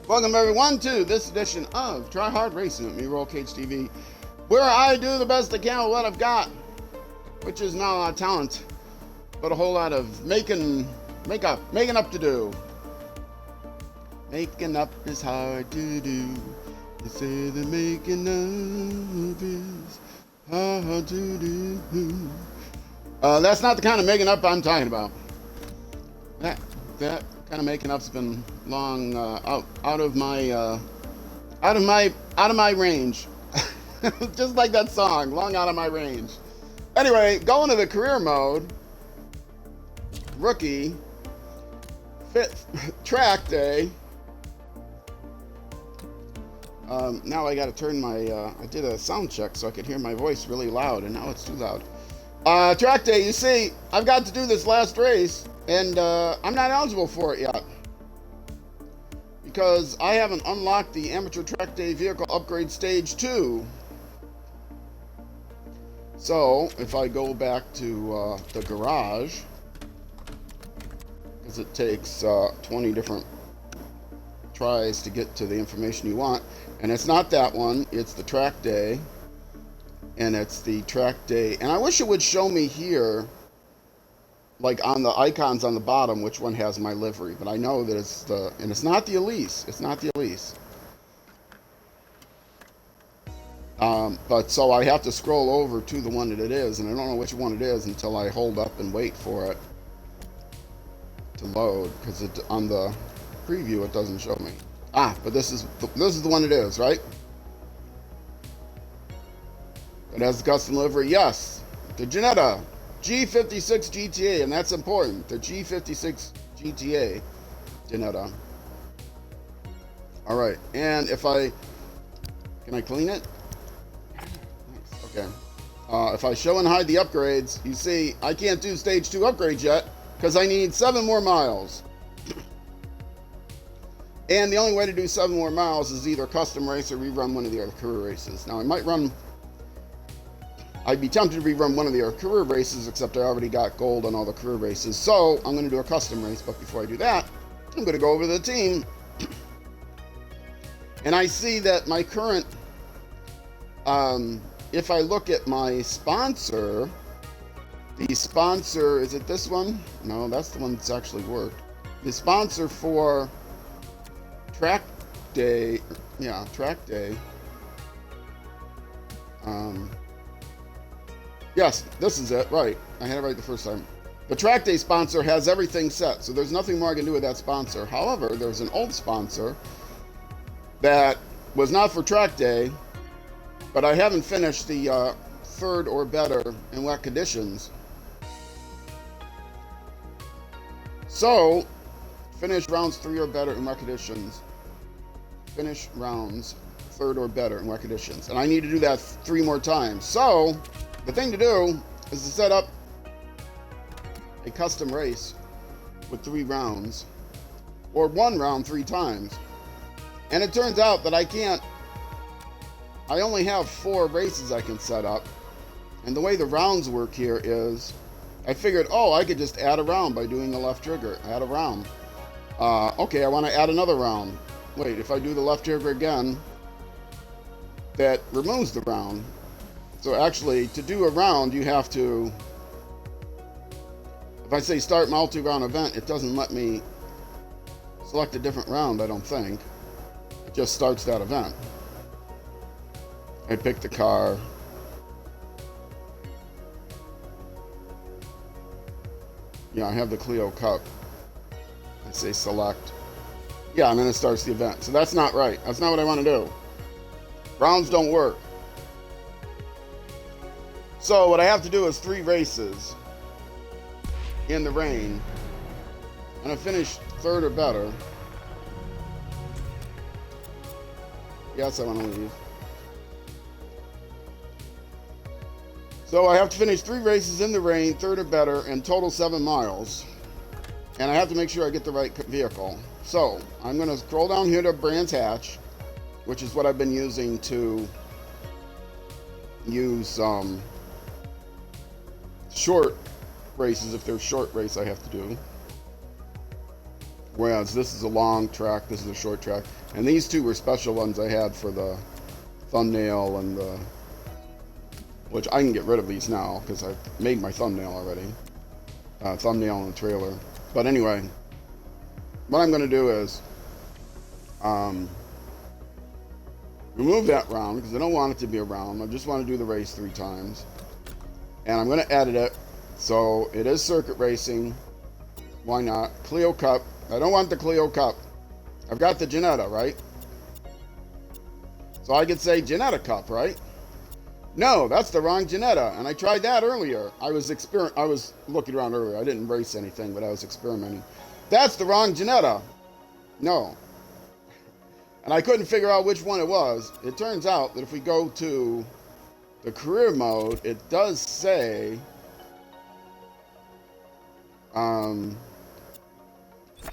Welcome everyone to this edition of Try Hard Racing with me, Roll Cage TV, where I do the best I can with what I've got, which is not a lot of talent, but a whole lot of making up to do. Making up is hard to do. They say the making up is hard to do. That's not the kind of making up I'm talking about. That kind of making up's been long out of my range. Just like that song, long out of my range. Anyway, going to the career mode, rookie, track day. Now I got to turn my. I did a sound check so I could hear my voice really loud, and now it's too loud. Track day. You see, I've got to do this last race, and I'm not eligible for it yet because I haven't unlocked the amateur track day vehicle upgrade stage 2. So if I go back to the garage, because it takes 20 different tries to get to the information you want, and it's not that one, it's the track day, and it's the track day, and I wish it would show me here, like on the icons on the bottom, which one has my livery, but I know that it's the, and it's not the Elise, but so I have to scroll over to the one that it is, and I don't know which one it is until I hold up and wait for it to load, because it, on the preview it doesn't show me. But this is the one it is, right? It has the custom livery, yes. The Jetta G56 GTA, and that's important. The G56 GTA Jetta. All right, and if I can I clean it? Nice. Okay. If I show and hide the upgrades, you see I can't do stage 2 upgrades yet because I need 7 more miles. And the only way to do 7 more miles is either custom race or rerun one of the other career races. Now I'd be tempted to rerun one of the other career races, except I already got gold on all the career races. So I'm going to do a custom race, but before I do that, I'm going to go over to the team. And I see that my current, if I look at my sponsor, the sponsor, is it this one? No, that's the one that's actually worked. The sponsor for track day, yes, this is it, right. I had it right the first time. The track day sponsor has everything set, so there's nothing more I can do with that sponsor. However, there's an old sponsor that was not for track day, but I haven't finished the 3rd or better in wet conditions. So, finish rounds 3 or better in wet conditions. Finish rounds 3rd or better in wet conditions. And I need to do that 3 more times. So, the thing to do is to set up a custom race with 3 rounds, or 1 round 3 times. And it turns out that I only have 4 races I can set up. And the way the rounds work here is, I figured, I could just add a round by doing the left trigger, add a round. Okay, I want to add another round. Wait, if I do the left trigger again, that removes the round. So actually, to do a round, you have to, if I say start multi-round event, it doesn't let me select a different round, I don't think. It just starts that event. I pick the car. Yeah, I have the Clio Cup. I say select. Yeah, and then it starts the event. So that's not right. That's not what I want to do. Rounds don't work. So what I have to do is 3 races in the rain. And I finish 3rd or better. Yes, I want to leave. So I have to finish 3 races in the rain, 3rd or better, and total 7 miles. And I have to make sure I get the right vehicle. So I'm going to scroll down here to Brands Hatch, which is what I've been using to use short races, if there's short race I have to do. Whereas this is a long track, this is a short track. And these two were special ones I had for the thumbnail and the... Which I can get rid of these now because I've made my thumbnail already. Thumbnail and the trailer. But anyway, what I'm going to do is remove that round because I don't want it to be a round. I just want to do the race 3 times. And I'm going to edit it so it is circuit racing. Why not? Clio Cup. I don't want the Clio Cup. I've got the Ginetta, right? So I could say Ginetta Cup, right? No, that's the wrong Ginetta, and I tried that earlier. I was looking around earlier. I didn't race anything, but I was experimenting. That's the wrong Ginetta. No. And I couldn't figure out which one it was. It turns out that if we go to the career mode, it does say...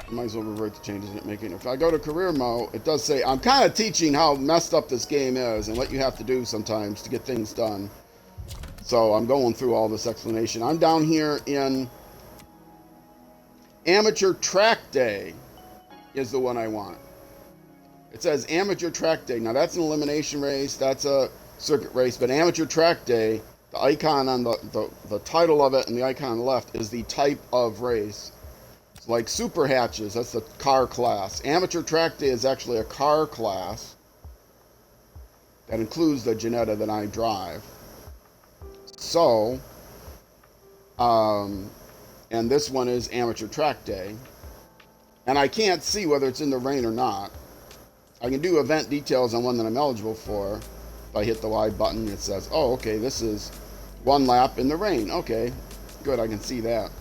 might as well revert the changes and make it. If I go to career mode, it does say, I'm kind of teaching how messed up this game is and what you have to do sometimes to get things done. So I'm going through all this explanation. I'm down here in Amateur Track Day is the one I want. It says Amateur Track Day. Now that's an elimination race. That's a circuit race. But Amateur Track Day, the icon on the title of it and the icon on the left is the type of race. Like super hatches, that's the car class. Amateur Track Day is actually a car class that includes the Ginetta that I drive. So, and this one is Amateur Track Day. And I can't see whether it's in the rain or not. I can do event details on one that I'm eligible for. If I hit the Y button, it says, oh, okay, this is 1 lap in the rain. Okay, good, I can see that.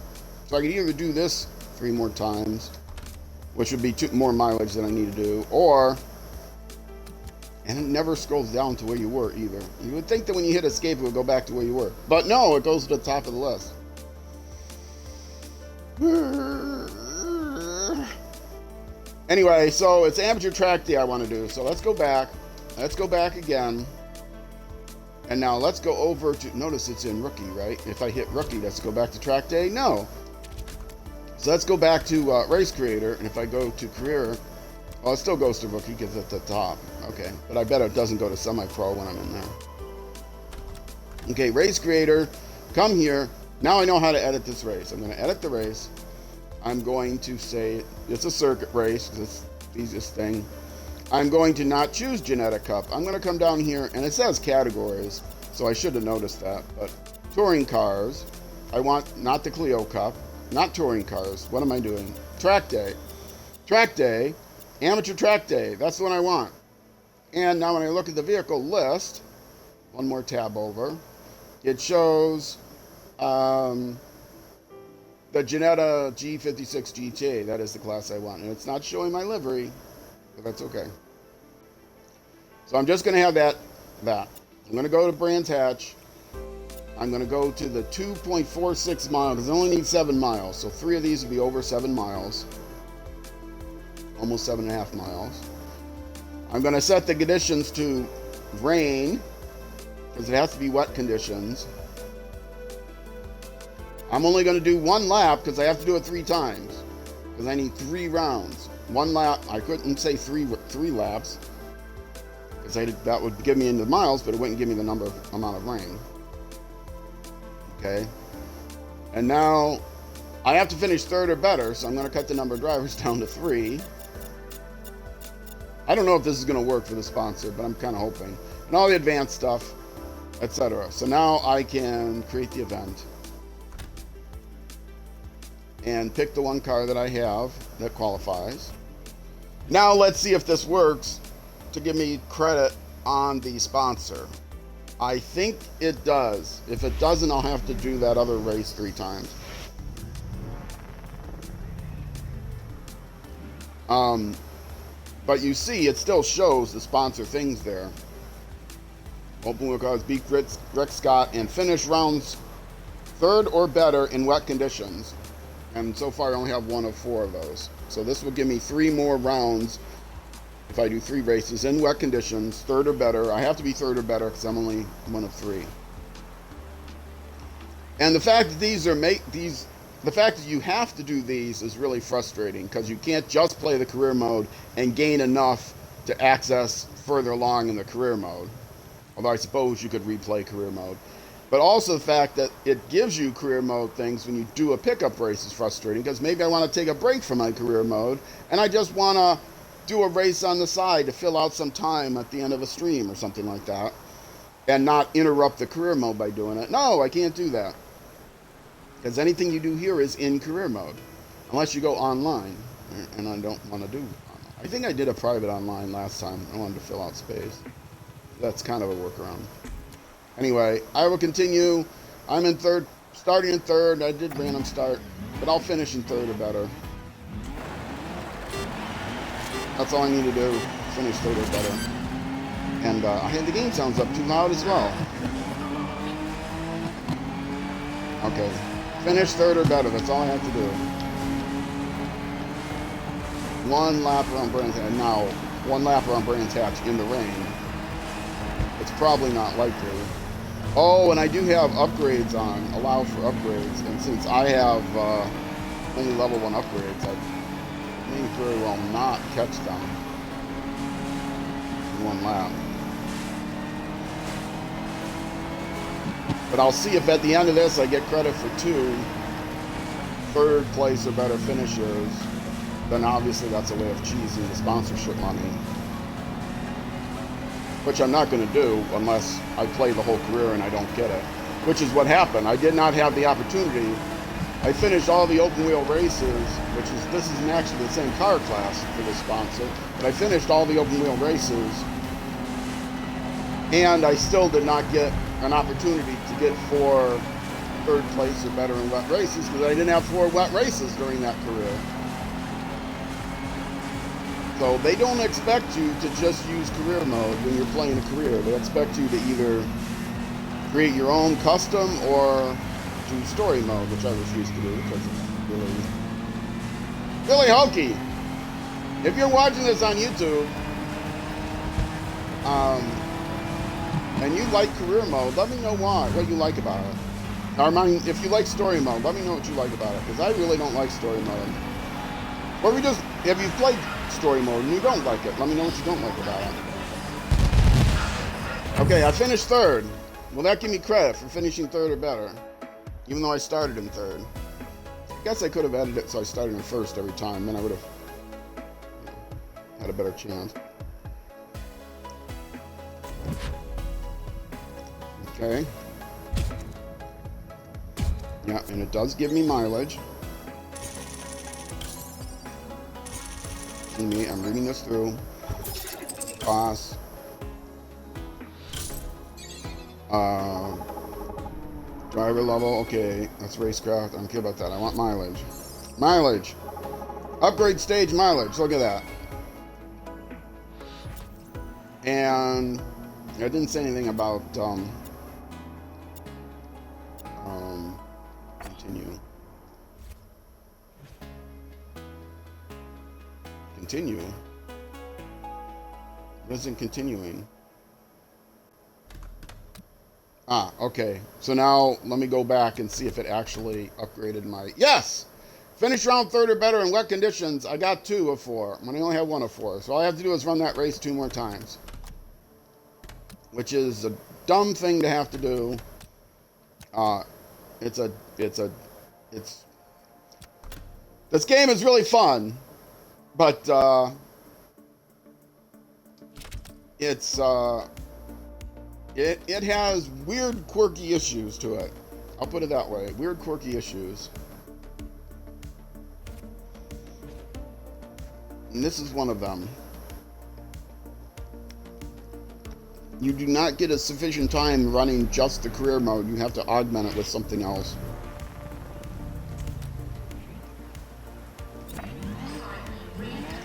So I can either do this 3 more times, which would be 2 more mileage than I need to do, or, and it never scrolls down to where you were either. You would think that when you hit escape it would go back to where you were, but no, it goes to the top of the list. Anyway, so it's Amateur Track Day I want to do, so let's go back again, and now let's go over to, notice it's in rookie, right? If I hit rookie, let's go back to Track Day. No. So let's go back to Race Creator, and if I go to Career, well, it still goes to Rookie because it's at the top. Okay, but I bet it doesn't go to Semi-Pro when I'm in there. Okay, Race Creator, come here. Now I know how to edit this race. I'm going to edit the race. I'm going to say it's a circuit race because it's the easiest thing. I'm going to not choose Ginetta Cup. I'm going to come down here, and it says categories, so I should have noticed that. But touring cars, I want not the Clio Cup. Not touring cars. What am I doing? Track Day. Track Day. Amateur Track Day. That's the one I want. And now when I look at the vehicle list, one more tab over, it shows the Ginetta G56 GT. That is the class I want. And it's not showing my livery, but that's okay. So I'm just going to have that. I'm going to go to Brands Hatch. I'm going to go to the 2.46 miles because I only need 7 miles. So 3 of these will be over 7 miles. Almost 7.5 miles. I'm going to set the conditions to rain because it has to be wet conditions. I'm only going to do 1 lap because I have to do it 3 times because I need 3 rounds. 1 lap, I couldn't say 3 laps because that would give me into miles, but it wouldn't give me the amount of rain. Okay, and now I have to finish 3rd or better, so I'm going to cut the number of drivers down to 3. I don't know if this is going to work for the sponsor, but I'm kind of hoping. And all the advanced stuff, etc. So now I can create the event and pick the 1 car that I have that qualifies. Now let's see if this works to give me credit on the sponsor. I think it does. If it doesn't, I'll have to do that other race 3 times. But you see, it still shows the sponsor things there. Open wheel cars, beat Rick Scott, and finish rounds 3rd or better in wet conditions. And so far, I only have 1 of 4 of those. So this will give me 3 more rounds if I do 3 races in wet conditions, 3rd or better. I have to be 3rd or better because I'm only 1 of 3. And the fact that these the fact that you have to do these is really frustrating because you can't just play the career mode and gain enough to access further along in the career mode. Although I suppose you could replay career mode. But also the fact that it gives you career mode things when you do a pickup race is frustrating because maybe I want to take a break from my career mode and I just want to do a race on the side to fill out some time at the end of a stream or something like that and not interrupt the career mode by doing it. No, I can't do that. Because anything you do here is in career mode. Unless you go online. And I don't want to do online. I think I did a private online last time. I wanted to fill out space. That's kind of a workaround. Anyway, I will continue. I'm in third, starting in third. I did random start. But I'll finish in third or better. That's all I need to do. Finish third or better. And I think the game sounds up too loud as well. Okay. Finish third or better. That's all I have to do. One lap around Brands Hatch. Now, one lap around Brands Hatch in the rain. It's probably not likely. Oh, and I do have upgrades on. Allow for upgrades. And since I have only level 1 upgrades, I may very well not catch them in one lap. But I'll see if at the end of this I get credit for 2 third place or better finishes. Then obviously that's a way of cheesing the sponsorship money. Which I'm not going to do unless I play the whole career and I don't get it. Which is what happened. I did not have the opportunity. I finished all the open wheel races, this isn't actually the same car class for the sponsor, but I finished all the open wheel races and I still did not get an opportunity to get 4 third place or better in wet races because I didn't have 4 wet races during that career. So they don't expect you to just use career mode when you're playing a career. They expect you to either create your own custom or do story mode, which I refuse to do because it's really hokey. If you're watching this on YouTube, and you like career mode, let me know what you like about it. Or if you like story mode, let me know what you like about it, because I really don't like story mode. Or if you've played story mode and you don't like it, let me know what you don't like about it. Okay, I finished third. Will that give me credit for finishing third or better? Even though I started in third. I guess I could have edited it so I started in first every time, then I would have had a better chance. Okay. Yeah, and it does give me mileage. See me, I'm reading this through. Boss. Driver level, okay. That's racecraft. I don't care about that. I want mileage. Mileage. Upgrade stage mileage. Look at that. And I didn't say anything about continue. Continue? What isn't continuing? Ah, okay. So now let me go back and see if it actually upgraded my... Yes! Finish round third or better in wet conditions. I got 2 of 4. When I only have 1 of 4. So all I have to do is run that race 2 more times. Which is a dumb thing to have to do. This game is really fun. But, it has weird, quirky issues to it. I'll put it that way. Weird, quirky issues. And this is one of them. You do not get a sufficient time running just the career mode. You have to augment it with something else.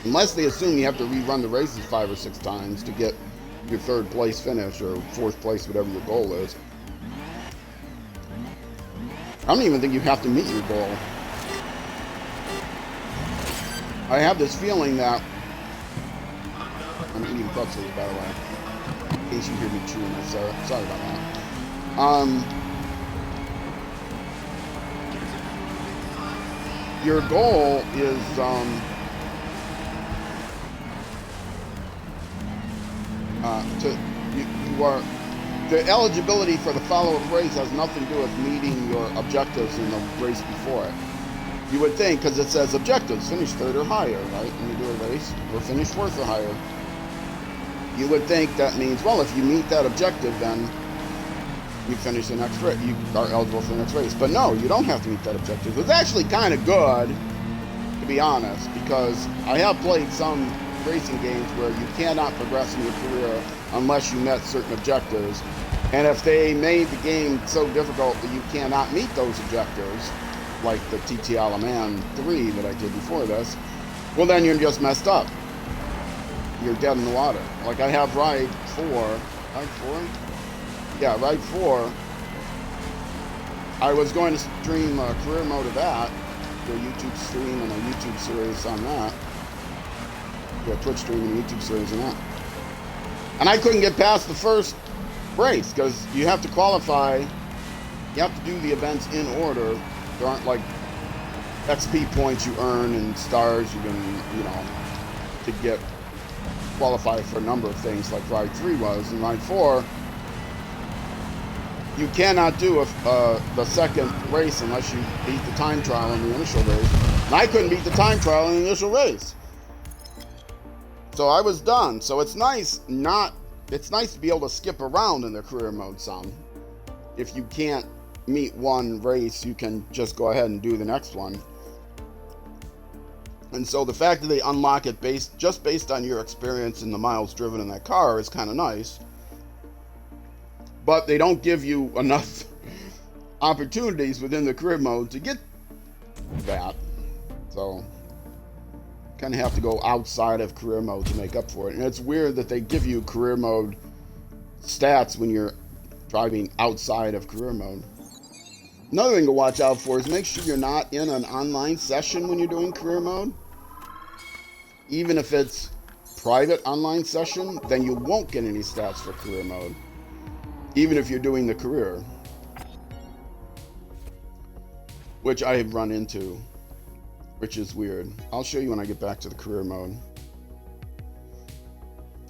Unless they assume you have to rerun the races 5 or 6 times to get your 3rd place finish or 4th place, whatever your goal is. I don't even think you have to meet your goal. I have this feeling that... I'm eating pretzels, by the way. In case you hear me chewing, sorry about that. your goal is you are the eligibility for the follow-up race has nothing to do with meeting your objectives in the race before it. You would think, because it says objectives, finish third or higher, right? When you do a race, or finish fourth or higher. You would think that means, well, if you meet that objective, then you finish the next race. You are eligible for the next race. But no, you don't have to meet that objective. It's actually kind of good, to be honest, because I have played some racing games where you cannot progress in your career unless you met certain objectives. And if they made the game so difficult that you cannot meet those objectives, like the TT Alaman 3 that I did before this, well, then you're just messed up. You're dead in the water. Like I have Ride 4. Ride 4? Yeah, Ride 4. I was going to stream a career mode of that, do a YouTube stream and a YouTube series on that. Do a Twitch stream and a YouTube series on that. And I couldn't get past the first race because you have to qualify. You have to do the events in order. There aren't like XP points you earn and stars you can, to get qualified for a number of things like Ride 3 was. And Ride 4, you cannot do the second race unless you beat the time trial in the initial race. And I couldn't beat the time trial in the initial race. So I was done. So it's nice to be able to skip around in the career mode some. If you can't meet one race, you can just go ahead and do the next one. And so the fact that they unlock it just based on your experience and the miles driven in that car is kind of nice. But they don't give you enough opportunities within the career mode to get that. So kind of have to go outside of career mode to make up for it. And it's weird that they give you career mode stats when you're driving outside of career mode. Another thing to watch out for is make sure you're not in an online session when you're doing career mode. Even if it's private online session, then you won't get any stats for career mode. Even if you're doing the career. Which I have run into. Which is weird. I'll show you when I get back to the career mode.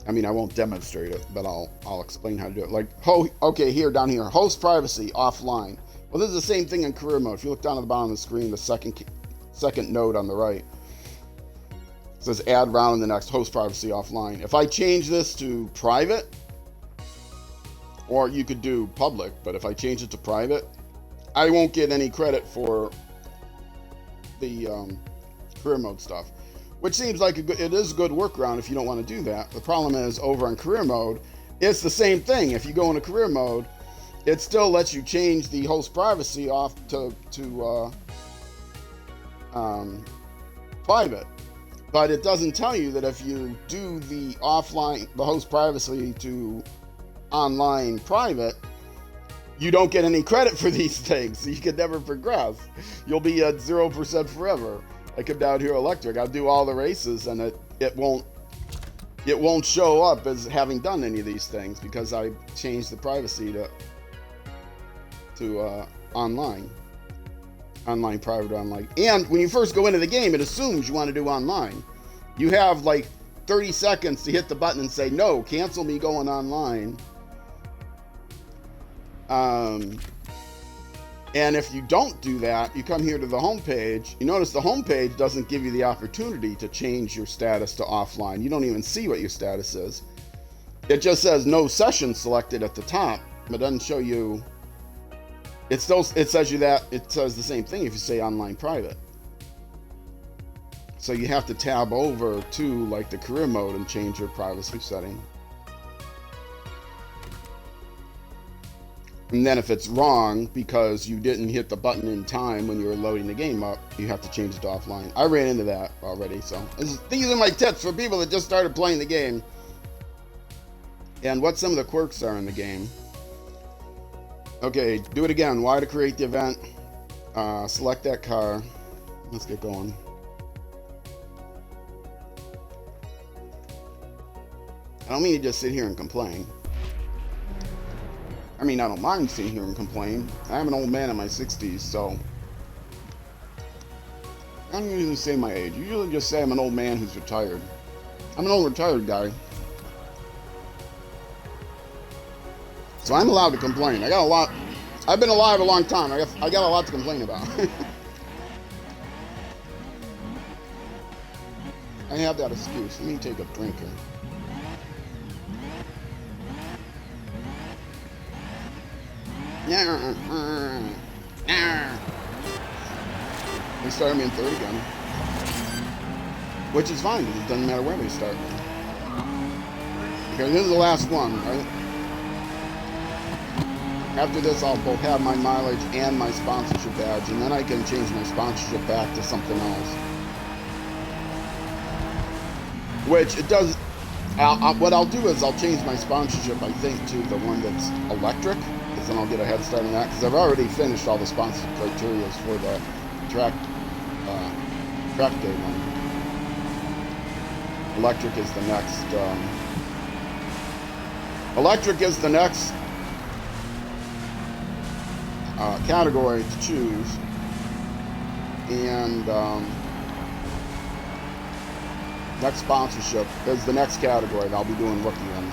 I mean, I won't demonstrate it, but I'll explain how to do it. Like, okay, down here, host privacy offline. Well, this is the same thing in career mode. If you look down at the bottom of the screen, the second node on the right, it says add round in the next, host privacy offline. If I change this to private, or you could do public, but if I change it to private, I won't get any credit for the career mode stuff, which seems like it is a good workaround if you don't want to do that. The problem is over in career mode, it's the same thing. If you go into career mode, it still lets you change the host privacy off to private, but it doesn't tell you that if you do the host privacy to online private, you don't get any credit for these things, so you can never progress. You'll be at 0% forever. I come down here electric, I'll do all the races, and it won't show up as having done any of these things because I changed the privacy to online private, online. And when you first go into the game, it assumes you want to do online. You have like 30 seconds to hit the button and say, no, cancel me going online. And if you don't do that, you come here to the home page. You notice the home page doesn't give you the opportunity to change your status to offline. You don't even see what your status is. It just says no session selected at the top, but it doesn't show you. It says the same thing if you say online private. So you have to tab over to like the career mode and change your privacy setting. And then if it's wrong because you didn't hit the button in time when you were loading the game up, you have to change it to offline. I ran into that already, so these are my tips for people that just started playing the game. And what some of the quirks are in the game. Okay, do it again. Y to create the event. Select that car. Let's get going. I don't mean to just sit here and complain. I mean, I don't mind sitting here and complain. I'm an old man in my 60s, so I don't usually say my age. Usually just say I'm an old man who's retired. I'm an old retired guy. So I'm allowed to complain. I got a lot. I've been alive a long time. I got a lot to complain about. I have that excuse. Let me take a drink here. They started me in third again. Which is fine, because it doesn't matter where they start. Okay, this is the last one, right? After this, I'll both have my mileage and my sponsorship badge, and then I can change my sponsorship back to something else. Which it does. What I'll do is I'll change my sponsorship, I think, to the one that's electric, because then I'll get a head start on that. Because I've already finished all the sponsorship criteria for the track day one. Electric is the next. Electric is the next category to choose, and next sponsorship is the next category that I'll be doing rookie in.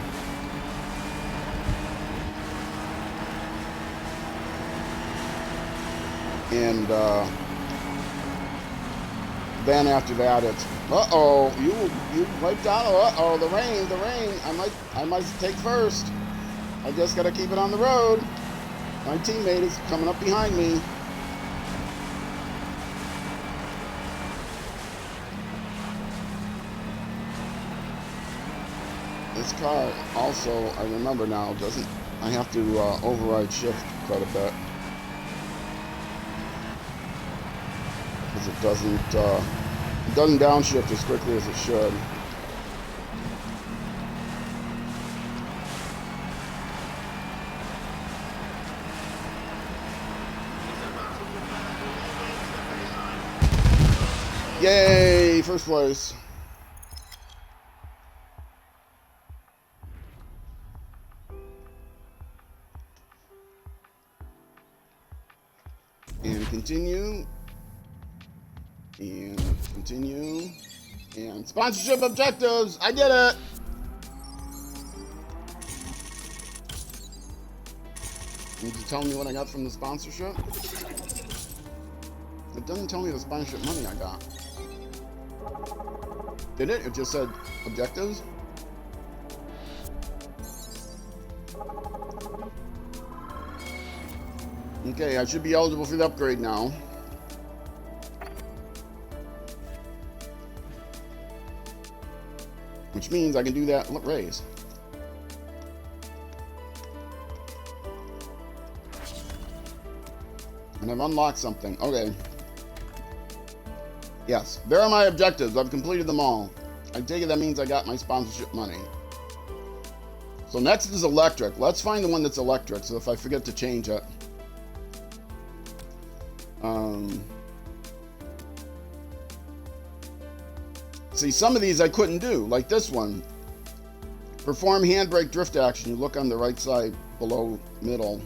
And then after that, it's you wiped out. The rain. I might take first. I just gotta keep it on the road. My teammate is coming up behind me. This car also, I remember now, doesn't. I have to override shift quite a bit. Because it doesn't downshift as quickly as it should. Yay! First place. And continue. And continue. And sponsorship objectives! I did it! Need to tell me what I got from the sponsorship? It doesn't tell me the sponsorship money I got. Did it? It just said objectives? Okay, I should be eligible for the upgrade now. Which means I can do that raise. And I've unlocked something. Okay. Yes, there are my objectives. I've completed them all. I take it that means I got my sponsorship money. So next is electric. Let's find the one that's electric, so if I forget to change it. See, some of these I couldn't do, like this one. Perform handbrake drift action. You look on the right side below middle.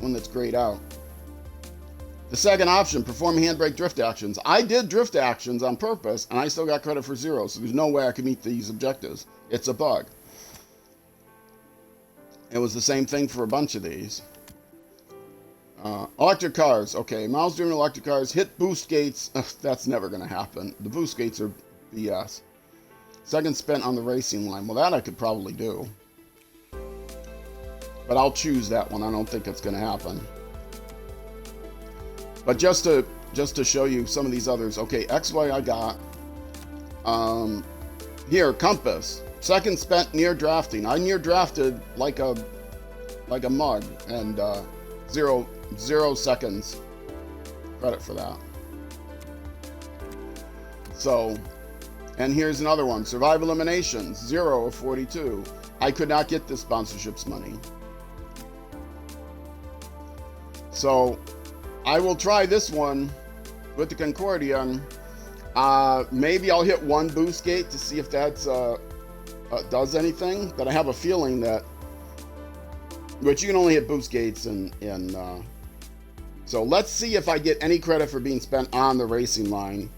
One that's grayed out. The second option, perform handbrake drift actions. I did drift actions on purpose, and I still got credit for 0, so there's no way I could meet these objectives. It's a bug. It was the same thing for a bunch of these. Electric cars. Okay, miles driven electric cars. Hit boost gates. Ugh, that's never going to happen. The boost gates are BS. Seconds spent on the racing line. Well, that I could probably do. But I'll choose that one. I don't think it's going to happen. But just to show you some of these others. Okay, XY I got. Here, compass. Seconds spent near drafting. I near drafted like a mug, and 0 seconds credit for that. So, and here's another one. Survive eliminations. 0 of 42. I could not get this sponsorships money. So I will try this one with the Concordia. Maybe I'll hit one boost gate to see if that's does anything. But I have a feeling that, which you can only hit boost gates in So let's see if I get any credit for being spent on the racing line.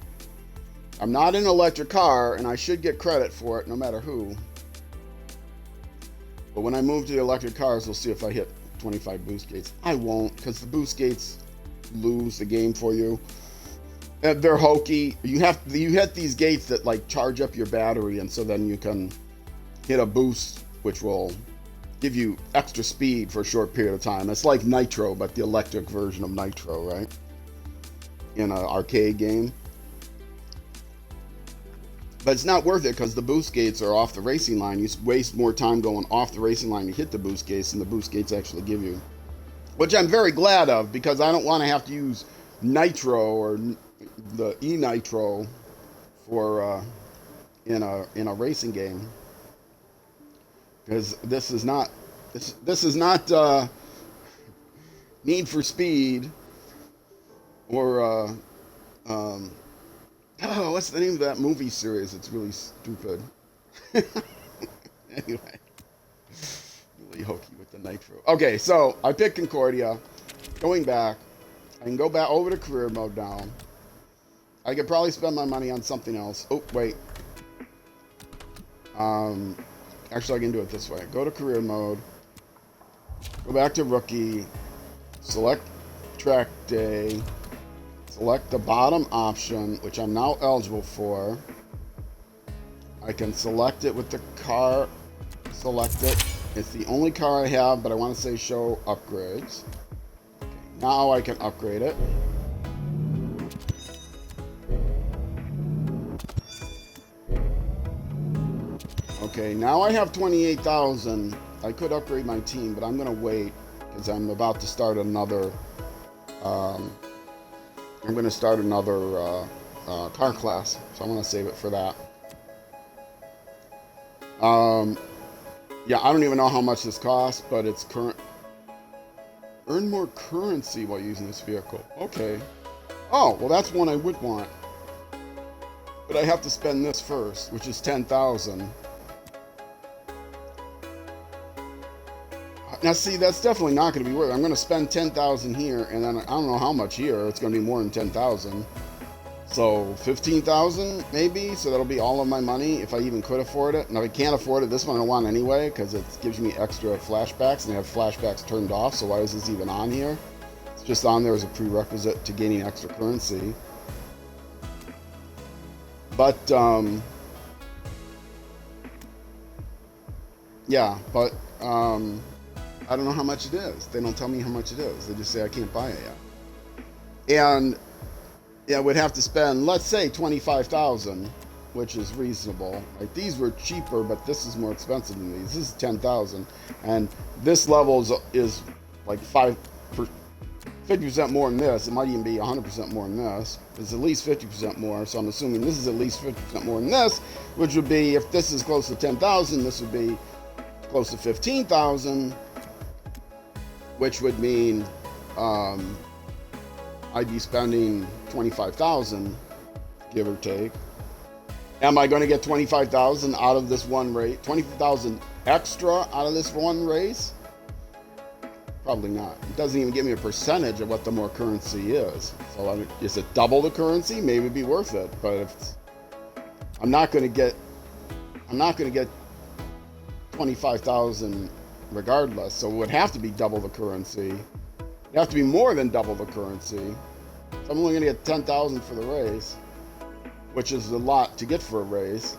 I'm not in an electric car, and I should get credit for it no matter who. But when I move to the electric cars, we'll see if I hit 25 boost gates. I won't, because the boost gates lose the game for you. They're hokey. You hit these gates that like charge up your battery, and so then you can hit a boost, which will give you extra speed for a short period of time. It's like Nitro, but the electric version of Nitro, right? In an arcade game. But it's not worth it because the boost gates are off the racing line. You waste more time going off the racing line to hit the boost gates than the boost gates actually give you. Which I'm very glad of, because I don't want to have to use Nitro or the E-Nitro for in a racing game. Because this is not Need for Speed or oh, what's the name of that movie series? It's really stupid. Anyway, really hokey with the Nitro. Okay, so I picked Concordia. Going back, I can go back over to career mode now. I could probably spend my money on something else. Oh, wait. Actually, I can do it this way. Go to career mode. Go back to rookie. Select track day. Select the bottom option, which I'm now eligible for. I can select it with the car. Select it. It's the only car I have, but I want to say show upgrades. Okay, now I can upgrade it. Okay, now I have 28,000. I could upgrade my team, but I'm going to wait because I'm about to start another car class, so I'm going to save it for that. Yeah, I don't even know how much this costs, but it's current. Earn more currency while using this vehicle. Okay. Oh, well, that's one I would want. But I have to spend this first, which is 10,000. Now, see, that's definitely not going to be worth it. I'm going to spend 10,000 here, and then I don't know how much here. It's going to be more than 10,000. So 15,000 maybe. So that'll be all of my money if I even could afford it. And if I can't afford it, this one I want anyway because it gives me extra flashbacks, and I have flashbacks turned off. So why is this even on here? It's just on there as a prerequisite to gaining extra currency. But yeah, but I don't know how much it is. They don't tell me how much it is. They just say I can't buy it yet. And yeah, I would have to spend, let's say, 25,000, which is reasonable. Like, these were cheaper, but this is more expensive than these. This is 10,000, and this level is like 50% more than this. It might even be 100% more than this. It's at least 50% more. So I'm assuming this is at least 50% more than this, which would be, if this is close to 10,000, this would be close to 15,000, which would mean I'd be spending 25,000, give or take. Am I going to get 25,000 out of this one race? 20,000 extra out of this one race? Probably not. It doesn't even give me a percentage of what the more currency is. So is it double the currency? Maybe it'd be worth it. But if I'm not going to get 25,000 regardless. So it would have to be double the currency. It'd have to be more than double the currency. So I'm only going to get 10,000 for the race, which is a lot to get for a race.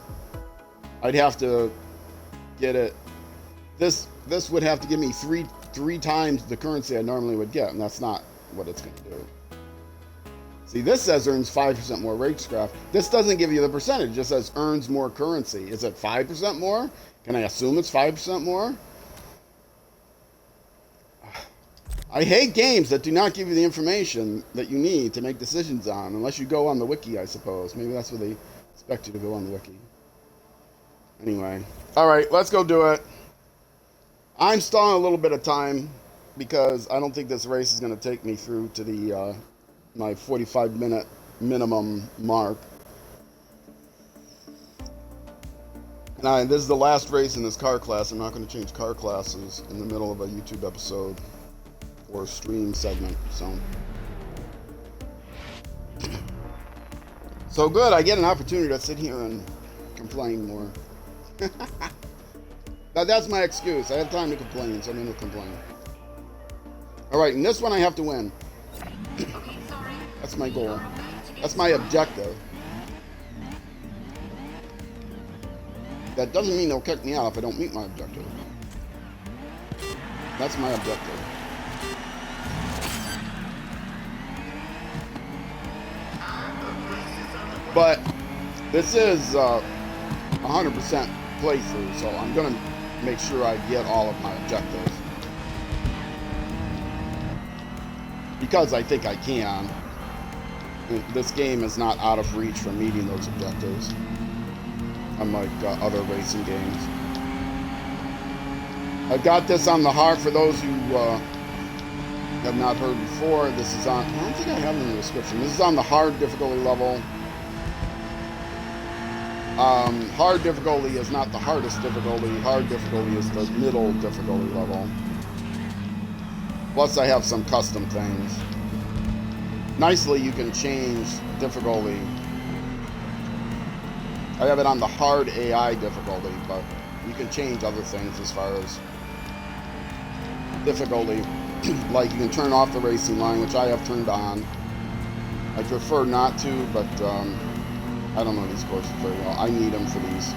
I'd have to get it. This would have to give me three times the currency I normally would get, and that's not what it's going to do. See, this says earns 5% more racecraft. This doesn't give you the percentage. It just says earns more currency. Is it 5% more? Can I assume it's 5% more? I hate games that do not give you the information that you need to make decisions on, unless you go on the wiki, I suppose. Maybe that's where they expect you to go on the wiki. Anyway. All right, let's go do it. I'm stalling a little bit of time because I don't think this race is going to take me through to the my 45-minute minimum mark. And this is the last race in this car class. I'm not going to change car classes in the middle of a YouTube episode or stream segment. So So good, I get an opportunity to sit here and complain more. That's my excuse. I have time to complain, so I'm going to complain. All right, and this one I have to win. That's my goal. That's my objective. That doesn't mean they'll kick me out if I don't meet my objective. That's my objective. But this is 100% playthrough, so I'm going to make sure I get all of my objectives. Because I think I can. This game is not out of reach for meeting those objectives, unlike other racing games. I've got this on the hard, for those who have not heard before, this is on, I don't think I have it in the description, this is on the hard difficulty level. Hard difficulty is not the hardest difficulty, hard difficulty is the middle difficulty level. Plus I have some custom things. Nicely, you can change difficulty. I have it on the hard AI difficulty, but you can change other things as far as difficulty. Like you can turn off the racing line, which I have turned on. I prefer not to, but I don't know these courses very well. I need them for these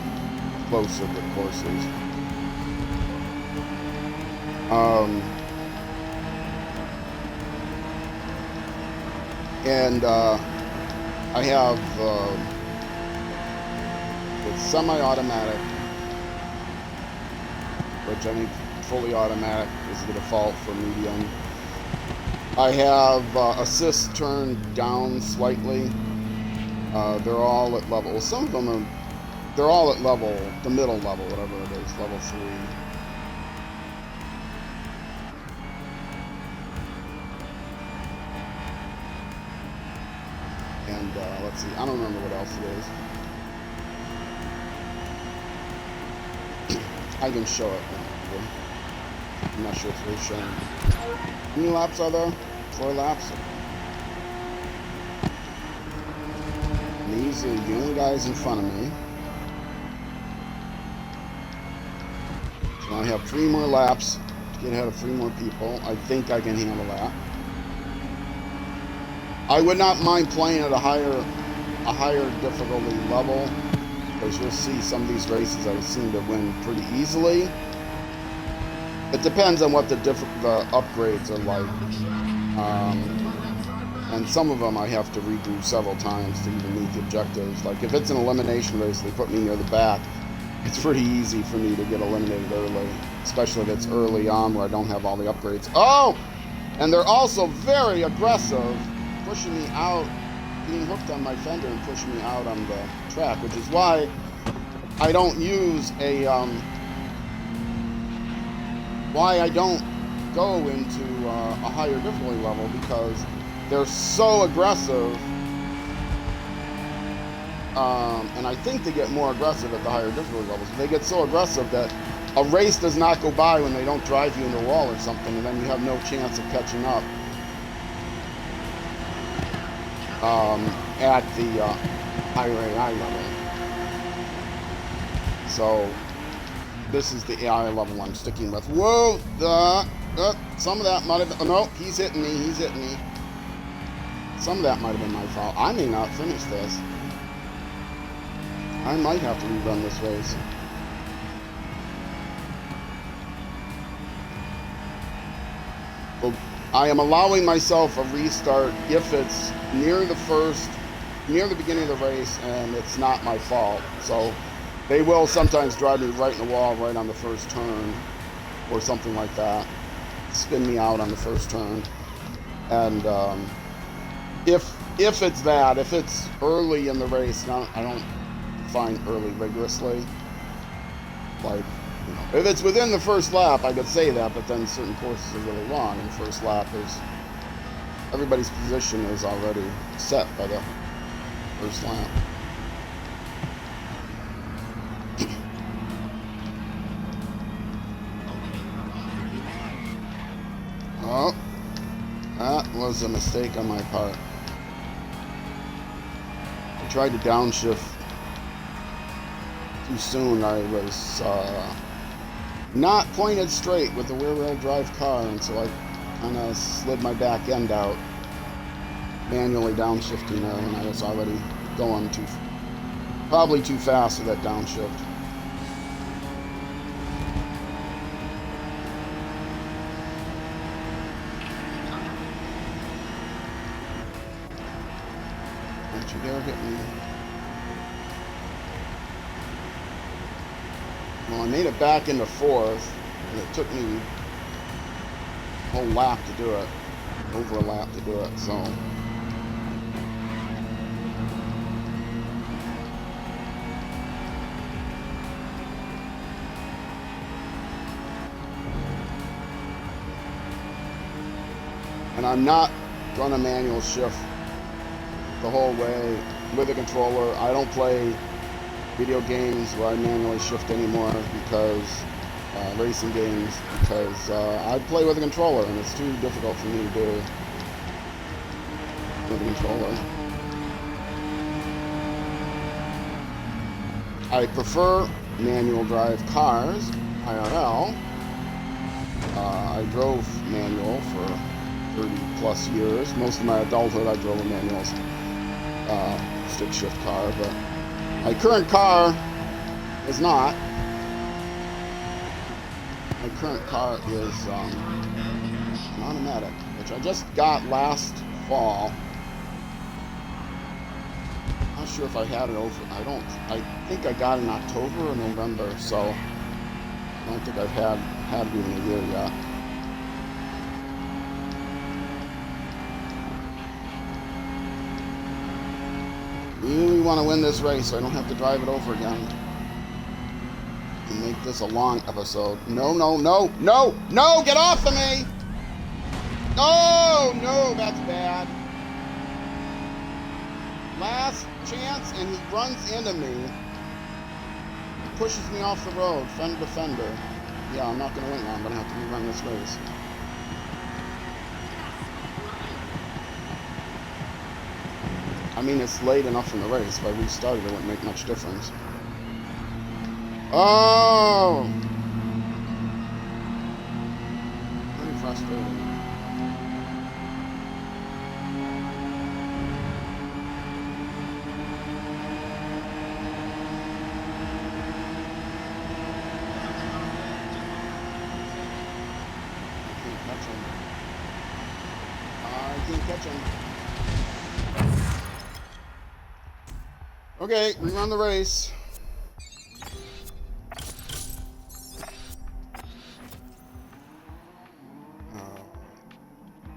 closed circuit courses. And I have it's semi-automatic, which I think fully automatic is the default for medium. I have assist turned down slightly. They're all at level, well, some of them are, they're all at level, the middle level, whatever it is, level 3. And let's see, I don't remember what else it is. I can show it. I'm not sure it's really showing. How many laps are there? 4 laps? And these are the only guys in front of me. So I have 3 more laps to get ahead of 3 more people. I think I can handle that. I would not mind playing at a higher difficulty level, because you'll see some of these races I seem to win pretty easily. It depends on what the upgrades are like, and some of them I have to redo several times to even meet the objectives. Like if it's an elimination race, they put me near the back. It's pretty easy for me to get eliminated early, especially if it's early on where I don't have all the upgrades. Oh, and they're also very aggressive, pushing me out, being hooked on my fender and pushing me out on the track, which is why I don't use a, why I don't go into a higher difficulty level, because they're so aggressive, and I think they get more aggressive at the higher difficulty levels. They get so aggressive that a race does not go by when they don't drive you into a wall or something, and then you have no chance of catching up. At the higher AI level. So this is the AI level I'm sticking with. Whoa! Some of that might have been, oh no, he's hitting me, he's hitting me. Some of that might have been my fault. I may not finish this. I might have to rerun this race. Well, I am allowing myself a restart if it's near the beginning of the race and it's not my fault. So they will sometimes drive me right in the wall right on the first turn or something like that, spin me out on the first turn. And if it's that, if it's early in the race, I don't find early rigorously. Like, you know, if it's within the first lap, I could say that, but then certain courses are really long, and the first lap is, everybody's position is already set by the first lap. Oh, that was a mistake on my part. tried to downshift too soon. I was not pointed straight with the rear-wheel drive car, and so I kind of slid my back end out, manually downshifting there when I was already going probably too fast with that downshift. Don't you dare hit me. Well, I made it back into fourth, and it took me a whole lap to do it, over a lap to do it, so. And I'm not going to manual shift the whole way with a controller. I don't play video games where I manually shift anymore because racing games, because I play with a controller and it's too difficult for me to do with a controller. I prefer manual drive cars, IRL. I drove manual for 30 plus years. Most of my adulthood I drove a manual stick shift car, but my current car is not. My current car is an automatic, which I just got last fall. Not sure if I had it over. I think I got it in October or November, so I don't think I've had it even a year yet. Really want to win this race so I don't have to drive it over again and make this a long episode. No, no, no, no, no, get off of me! Oh, no, that's bad. Last chance, and he runs into me. He pushes me off the road, fender to fender. Yeah, I'm not going to win now. I'm going to have to rerun this race. I mean, it's late enough in the race. If I restarted, it wouldn't make much difference. Oh! Pretty frustrating. I can't catch him. Okay, rerun the race.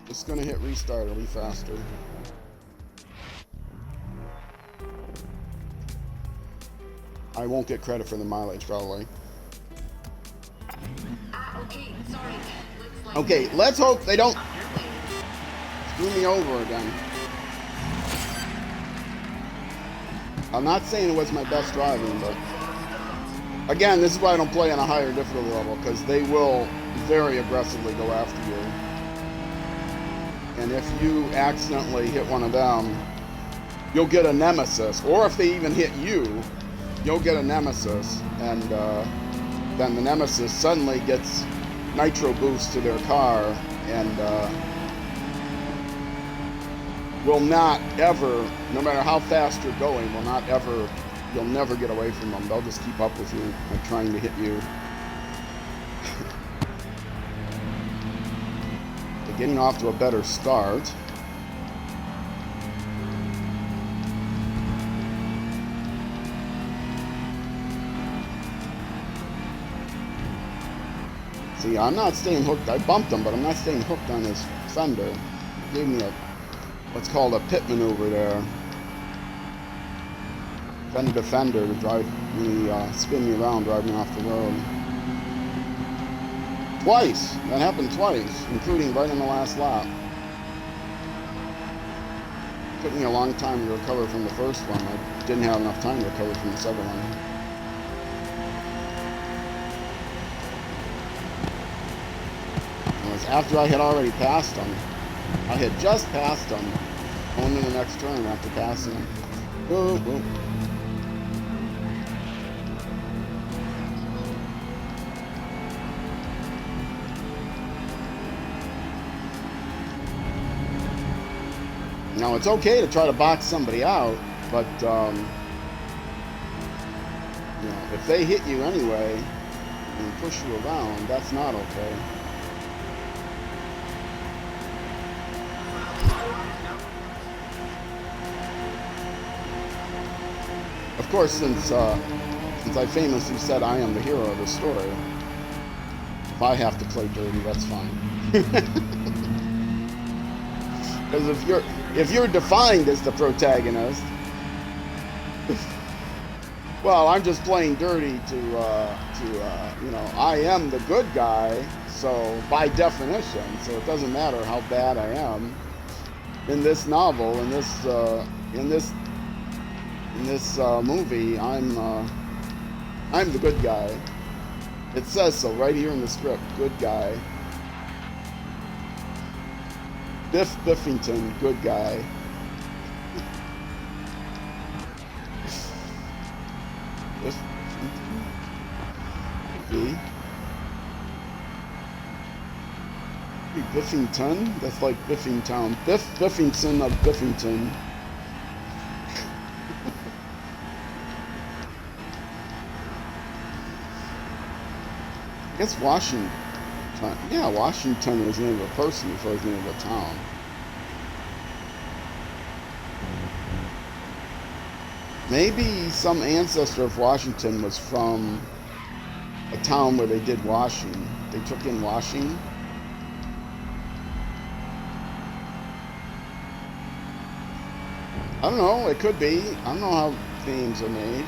Just gonna hit restart, it'll be faster. I won't get credit for the mileage, probably. Okay, sorry. Okay, let's hope they don't screw me over again. I'm not saying it was my best driving, but again, this is why I don't play on a higher difficulty level, because they will very aggressively go after you. And if you accidentally hit one of them, you'll get a nemesis. Or if they even hit you, you'll get a nemesis. And then the nemesis suddenly gets nitro boost to their car and will not ever, no matter how fast you're going, you'll never get away from them. They'll just keep up with you, like trying to hit you. They're getting off to a better start. See, I'm not staying hooked. I bumped him, but I'm not staying hooked on his fender. He gave me what's called a pit maneuver there. Fender to fender to drive me, spin me around, drive me off the road. Twice! That happened twice, including right in the last lap. It took me a long time to recover from the first one. I didn't have enough time to recover from the second one. It was after I had already passed him. I had just passed him, going to the next turn after passing him. Whoa, whoa. Now, it's okay to try to box somebody out, but, you know, if they hit you anyway and push you around, that's not okay. Of course, since I famously said I am the hero of the story, if I have to play dirty, that's fine. Because if you're defined as the protagonist, well, I'm just playing dirty to you know, I am the good guy, so by definition, so it doesn't matter how bad I am in this novel, in this movie, I'm the good guy. It says so right here in the script, good guy. Biff Biffington, good guy. Biff Biffington? That's like Biffingtown. Biff Biffington of Biffington. I guess Washington. Yeah, Washington is the name of a person before it's the name of a town. Maybe some ancestor of Washington was from a town where they did washing. They took in washing. I don't know, it could be. I don't know how names are made.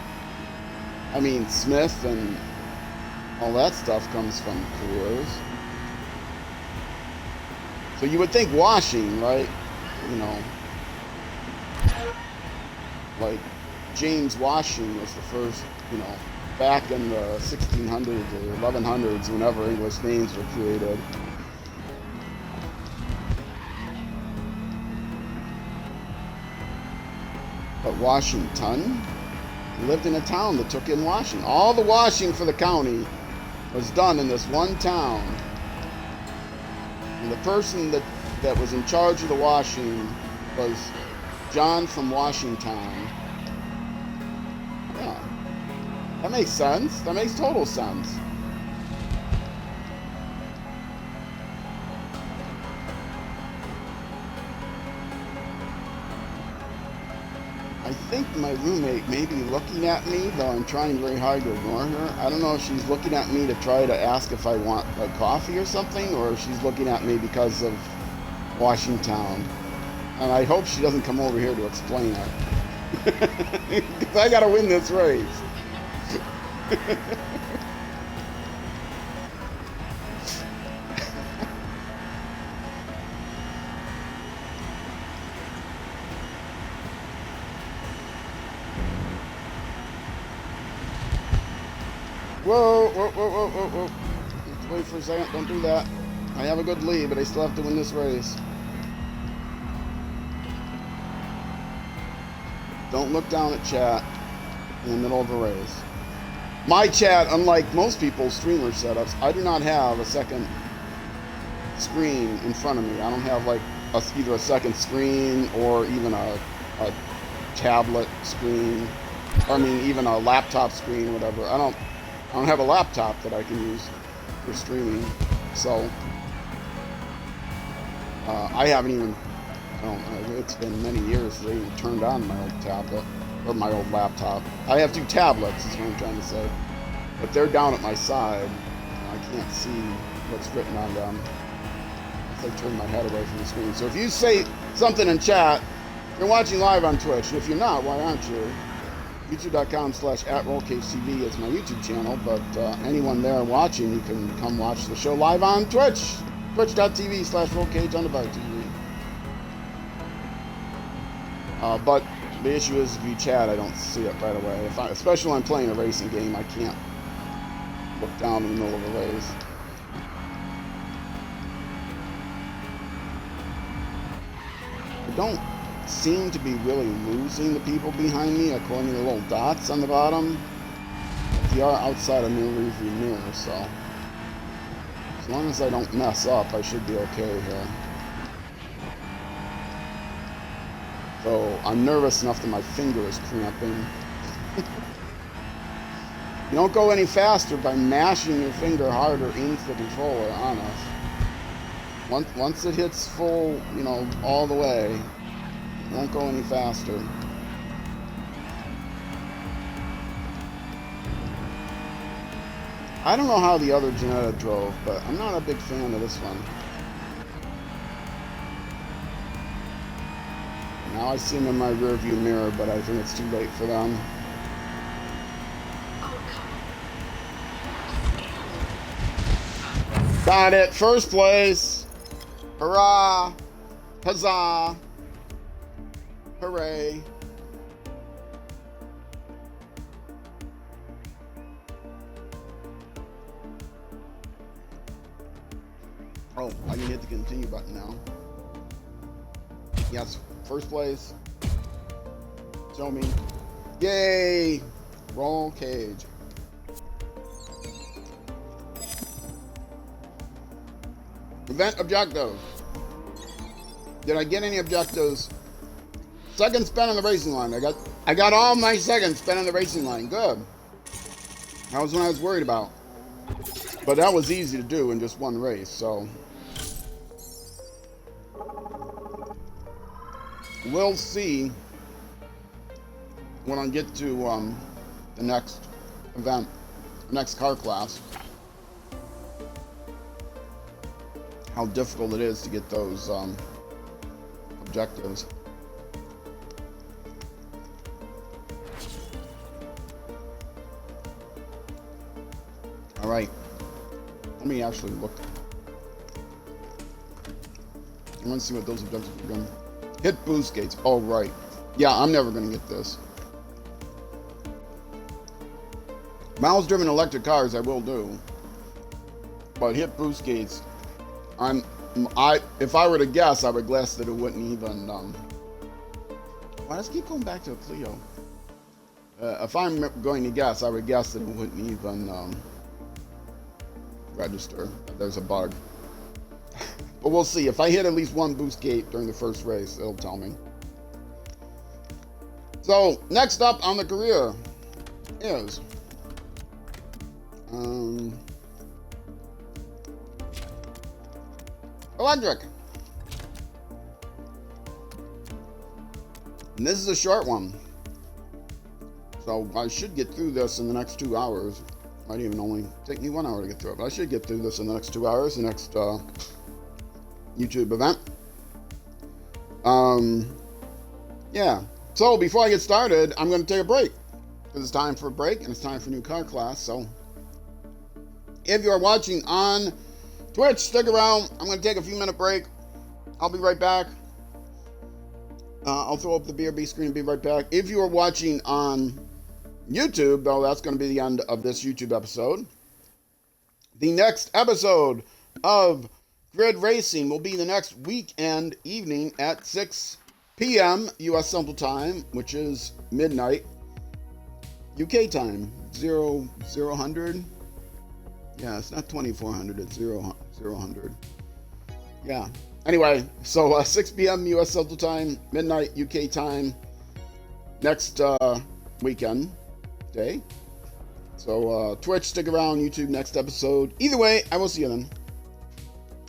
I mean, Smith and all that stuff comes from careers. So you would think washing, right? You know, like James Washing was the first, you know, back in the 1600s or 1100s, whenever English names were created. But Washington lived in a town that took in washing. All the washing for the county was done in this one town. And the person that was in charge of the washing was John from Washington. Yeah. That makes sense. That makes total sense. I think my roommate may be looking at me, though I'm trying very hard to ignore her. I don't know if she's looking at me to try to ask if I want like coffee or something, or if she's looking at me because of Washington. And I hope she doesn't come over here to explain it. Because I gotta win this race. Whoa, whoa, whoa, whoa, whoa, whoa. Let's wait for a second. Don't do that. I have a good lead, but I still have to win this race. Don't look down at chat in the middle of a race. My chat, unlike most people's streamer setups, I do not have a second screen in front of me. I don't have like either a second screen or even a tablet screen. Or I mean, even a laptop screen or whatever. I don't have a laptop that I can use for streaming, so I haven't even, I don't know, it's been many years since I even turned on my old tablet, or my old laptop. I have two tablets, is what I'm trying to say, but they're down at my side, and I can't see what's written on them if I turn my head away from the screen. So if you say something in chat, you're watching live on Twitch, and if you're not, why aren't you? YouTube.com/@RollCageTV is my YouTube channel, but anyone there watching, you can come watch the show live on Twitch. Twitch.tv/RollCageTV. But the issue is if you chat, I don't see it right away. Especially when I'm playing a racing game, I can't look down in the middle of a race. I don't seem to be really losing the people behind me, according to the little dots on the bottom. They are outside of my rearview mirror, so as long as I don't mess up, I should be okay here. So I'm nervous enough that my finger is cramping. You don't go any faster by mashing your finger harder into the controller on us. Once it hits full, you know, all the way, you won't go any faster. I don't know how the other Janetta drove, but I'm not a big fan of this one. Now I see them in my rearview mirror, but I think it's too late for them. Got it! First place! Hurrah! Huzzah! Hooray! Oh, I can hit the continue button now. Yes, first place. Show me. Yay! Roll cage. Event objectives. Did I get any objectives? Seconds spent on the racing line. I got all my seconds spent on the racing line. Good. That was what I was worried about. But that was easy to do in just one race, so we'll see when I get to the next event, the next car class, how difficult it is to get those objectives. All right, let me actually look. I want to see what those objectives are going to hit. Boost gates. Oh, right. Yeah, I'm never going to get this. Miles driven electric cars, I will do. But hit boost gates, if I were to guess, I would guess that it wouldn't even. Why does it keep going back to a Clio? If I'm going to guess, I would guess that it wouldn't even register. There's a bug. But we'll see. If I hit at least one boost gate during the first race, it'll tell me. So, next up on the career is electric. And this is a short one. So I should get through this in the next 2 hours. Might even only take me 1 hour to get through it, but I should get through this in the next 2 hours, the next YouTube event. Yeah. So before I get started, I'm going to take a break. Because it's time for a break and it's time for new car class. So if you're watching on Twitch, stick around. I'm going to take a few minute break. I'll be right back. I'll throw up the BRB screen and be right back. If you are watching on YouTube, though, that's going to be the end of this YouTube episode. The next episode of Grid Racing will be the next weekend evening at 6 p.m. U.S. Central Time, which is midnight UK time. 0000. Yeah, it's not 2400, it's 0000. Yeah. Anyway, so 6 p.m. U.S. Central Time, midnight UK time, next weekend day. So Twitch, stick around, YouTube, next episode. Either way, I will see you then.